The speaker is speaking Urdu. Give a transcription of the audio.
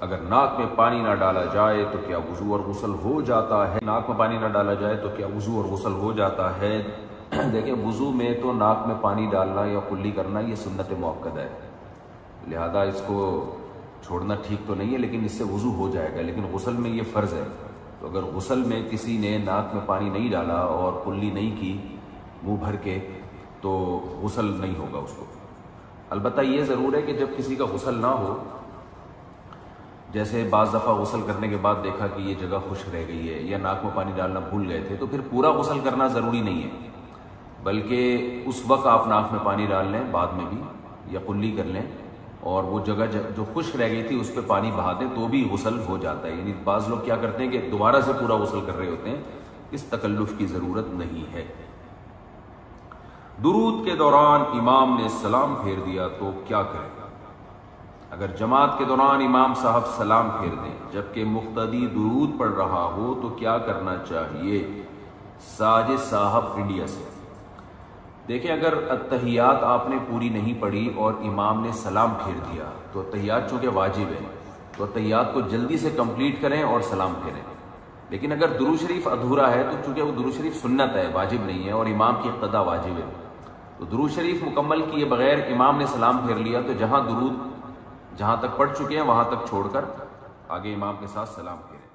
اگر ناک میں پانی نہ ڈالا جائے تو کیا وضو اور غسل ہو جاتا ہے؟ ناک میں پانی نہ ڈالا جائے تو کیا وضو اور غسل ہو جاتا ہے؟ دیکھیں، وضو میں تو ناک میں پانی ڈالنا یا کلی کرنا یہ سنت مؤکدہ ہے، لہذا اس کو چھوڑنا ٹھیک تو نہیں ہے، لیکن اس سے وضو ہو جائے گا۔ لیکن غسل میں یہ فرض ہے، تو اگر غسل میں کسی نے ناک میں پانی نہیں ڈالا اور کلی نہیں کی منہ بھر کے تو غسل نہیں ہوگا اس کو۔ البتہ یہ ضرور ہے کہ جب کسی کا غسل نہ ہو، جیسے بعض دفعہ غسل کرنے کے بعد دیکھا کہ یہ جگہ خشک رہ گئی ہے یا ناک میں پانی ڈالنا بھول گئے تھے، تو پھر پورا غسل کرنا ضروری نہیں ہے، بلکہ اس وقت آپ ناک میں پانی ڈال لیں، بعد میں بھی، یا کلی کر لیں، اور وہ جگہ جو خشک رہ گئی تھی اس پہ پانی بہا دیں تو بھی غسل ہو جاتا ہے۔ یعنی بعض لوگ کیا کرتے ہیں کہ دوبارہ سے پورا غسل کر رہے ہوتے ہیں، اس تکلف کی ضرورت نہیں ہے۔ درود کے دوران امام نے سلام پھیر دیا تو کیا کرے؟ اگر جماعت کے دوران امام صاحب سلام پھیر دیں جبکہ مقتدی درود پڑھ رہا ہو تو کیا کرنا چاہیے؟ ساجد صاحب انڈیا سے۔ دیکھیں، اگر التحیات آپ نے پوری نہیں پڑھی اور امام نے سلام پھیر دیا تو التحیات چونکہ واجب ہے تو التحیات کو جلدی سے کمپلیٹ کریں اور سلام پھیریں۔ لیکن اگر درود شریف ادھورا ہے تو چونکہ وہ درود شریف سنت ہے، واجب نہیں ہے، اور امام کی اقتداء واجب ہے، تو درود شریف مکمل کیے بغیر امام نے سلام پھیر لیا تو جہاں تک پڑھ چکے ہیں وہاں تک چھوڑ کر آگے امام کے ساتھ سلام پھیریں۔